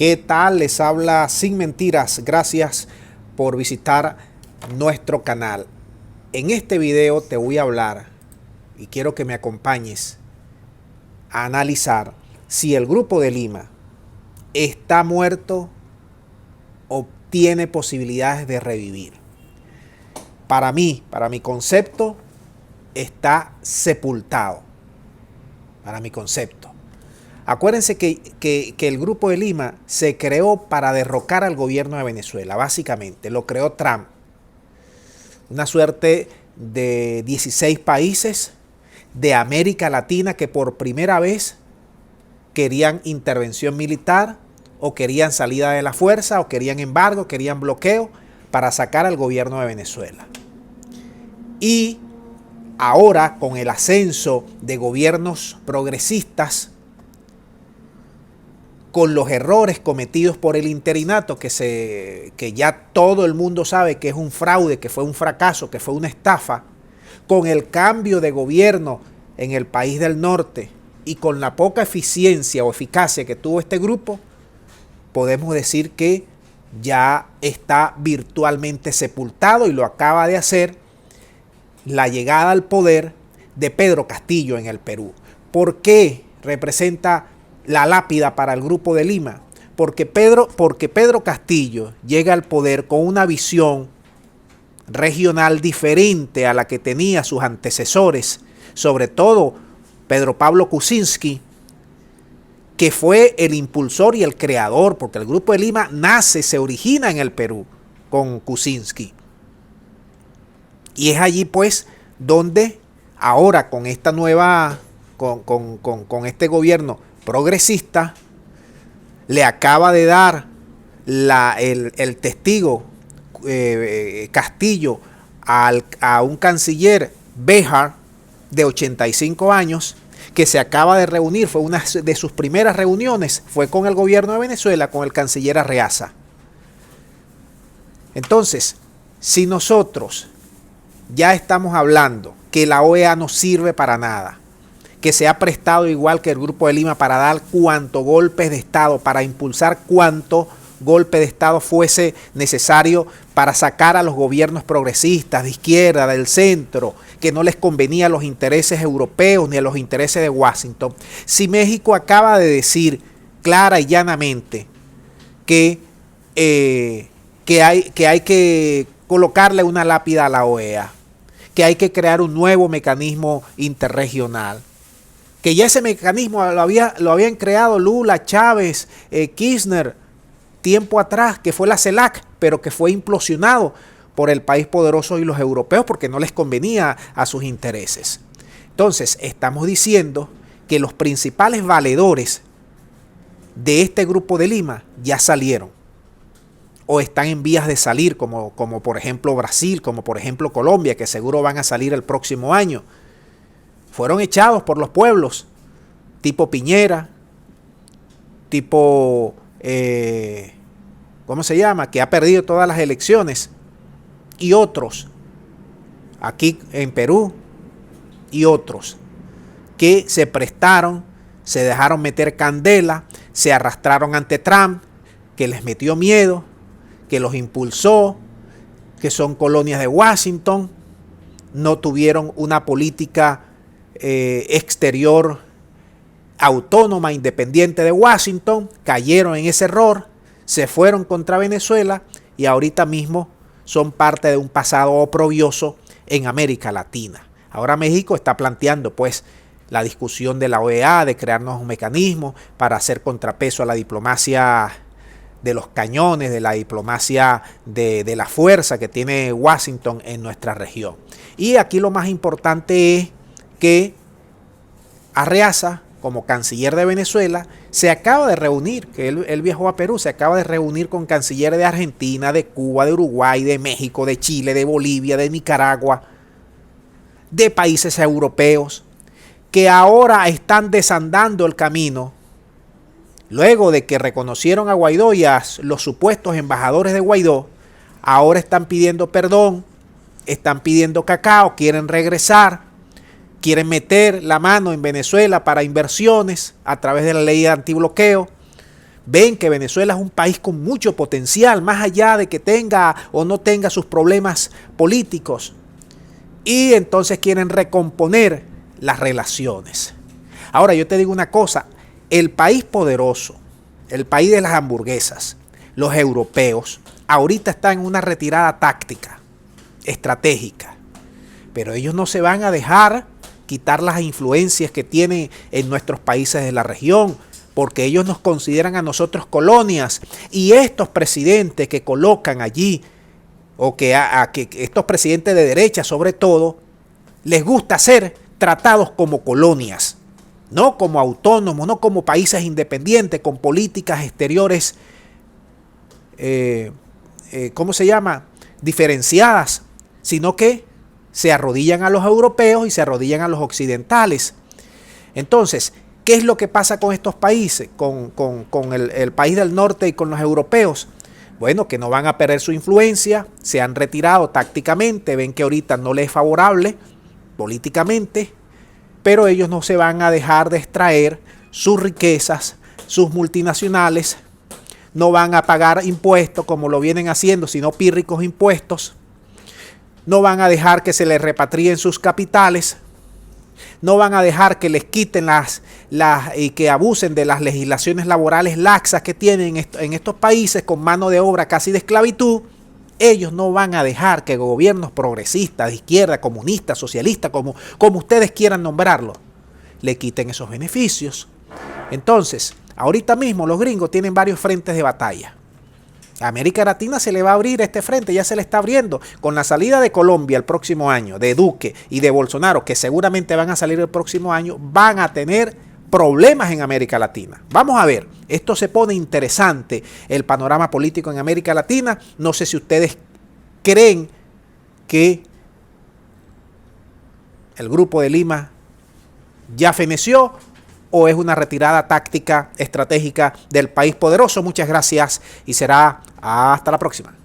¿Qué tal? Les habla Sin Mentiras. Gracias por visitar nuestro canal. En este video te voy a hablar y quiero que me acompañes a analizar si el Grupo de Lima está muerto o tiene posibilidades de revivir. Para mí, para mi concepto, está sepultado. Para mi concepto. Acuérdense que el Grupo de Lima se creó para derrocar al gobierno de Venezuela, básicamente. Lo creó Trump. Una suerte de 16 países de América Latina que por primera vez querían intervención militar o querían salida de la fuerza o querían embargo, querían bloqueo para sacar al gobierno de Venezuela. Y ahora, con el ascenso de gobiernos progresistas, con los errores cometidos por el interinato, que ya todo el mundo sabe que es un fraude, que fue un fracaso, que fue una estafa, con el cambio de gobierno en el país del norte y con la poca eficiencia o eficacia que tuvo este grupo, podemos decir que ya está virtualmente sepultado, y lo acaba de hacer la llegada al poder de Pedro Castillo en el Perú. ¿Por qué representa la lápida para el Grupo de Lima? Porque Pedro Castillo llega al poder con una visión regional diferente a la que tenía sus antecesores, sobre todo Pedro Pablo Kuczynski, que fue el impulsor y el creador, porque el Grupo de Lima se origina en el Perú con Kuczynski. Y es allí pues donde ahora con esta nueva, con este gobierno progresista, le acaba de dar el testigo Castillo a un canciller Béjar de 85 años, que se acaba de reunir, fue una de sus primeras reuniones, fue con el gobierno de Venezuela, con el canciller Arreaza. Entonces, si nosotros ya estamos hablando que la OEA no sirve para nada, que se ha prestado igual que el Grupo de Lima para dar cuanto golpes de Estado, para impulsar cuanto golpe de Estado fuese necesario para sacar a los gobiernos progresistas, de izquierda, del centro, que no les convenía a los intereses europeos ni a los intereses de Washington. Si México acaba de decir clara y llanamente que hay que colocarle una lápida a la OEA, que hay que crear un nuevo mecanismo interregional, que ya ese mecanismo lo habían creado Lula, Chávez, Kirchner, tiempo atrás, que fue la CELAC, pero que fue implosionado por el país poderoso y los europeos porque no les convenía a sus intereses. Entonces, estamos diciendo que los principales valedores de este Grupo de Lima ya salieron o están en vías de salir, como por ejemplo Brasil, como por ejemplo Colombia, que seguro van a salir el próximo año. Fueron echados por los pueblos, tipo Piñera, tipo, ¿cómo se llama?, que ha perdido todas las elecciones, y otros, aquí en Perú, y otros, que se prestaron, se dejaron meter candela, se arrastraron ante Trump, que les metió miedo, que los impulsó, que son colonias de Washington, no tuvieron una política exterior autónoma, independiente de Washington, cayeron en ese error, se fueron contra Venezuela y ahorita mismo son parte de un pasado oprobioso en América Latina. Ahora México está planteando pues la discusión de la OEA, de crearnos un mecanismo para hacer contrapeso a la diplomacia de los cañones, de la diplomacia de la fuerza que tiene Washington en nuestra región. Y aquí lo más importante es que Arreaza, como canciller de Venezuela, se acaba de reunir, que él viajó a Perú, se acaba de reunir con cancilleres de Argentina, de Cuba, de Uruguay, de México, de Chile, de Bolivia, de Nicaragua, de países europeos, que ahora están desandando el camino, luego de que reconocieron a Guaidó y a los supuestos embajadores de Guaidó. Ahora están pidiendo perdón, están pidiendo cacao, quieren regresar, quieren meter la mano en Venezuela para inversiones a través de la ley de antibloqueo, ven que Venezuela es un país con mucho potencial, más allá de que tenga o no tenga sus problemas políticos. Y entonces quieren recomponer las relaciones. Ahora yo te digo una cosa, el país poderoso, el país de las hamburguesas, los europeos, ahorita están en una retirada táctica, estratégica. Pero ellos no se van a dejar quitar las influencias que tienen en nuestros países de la región, porque ellos nos consideran a nosotros colonias. Y estos presidentes que colocan allí, o que estos presidentes de derecha sobre todo, les gusta ser tratados como colonias, no como autónomos, no como países independientes, con políticas exteriores, ¿cómo se llama?, diferenciadas, sino que se arrodillan a los europeos y se arrodillan a los occidentales. Entonces, ¿qué es lo que pasa con estos países, con el país del norte y con los europeos? Bueno, que no van a perder su influencia, se han retirado tácticamente, ven que ahorita no les es favorable políticamente, pero ellos no se van a dejar de extraer sus riquezas, sus multinacionales, no van a pagar impuestos como lo vienen haciendo, sino pírricos impuestos. No van a dejar que se les repatrien sus capitales. No van a dejar que les quiten y que abusen de las legislaciones laborales laxas que tienen en estos países con mano de obra casi de esclavitud. Ellos no van a dejar que gobiernos progresistas, de izquierda, comunistas, socialistas, como ustedes quieran nombrarlo, le quiten esos beneficios. Entonces, ahorita mismo los gringos tienen varios frentes de batalla. A América Latina se le va a abrir este frente, ya se le está abriendo. Con la salida de Colombia el próximo año, de Duque y de Bolsonaro, que seguramente van a salir el próximo año, van a tener problemas en América Latina. Vamos a ver, esto se pone interesante, el panorama político en América Latina. No sé si ustedes creen que el Grupo de Lima ya feneció o es una retirada táctica estratégica del país poderoso. Muchas gracias y será hasta la próxima.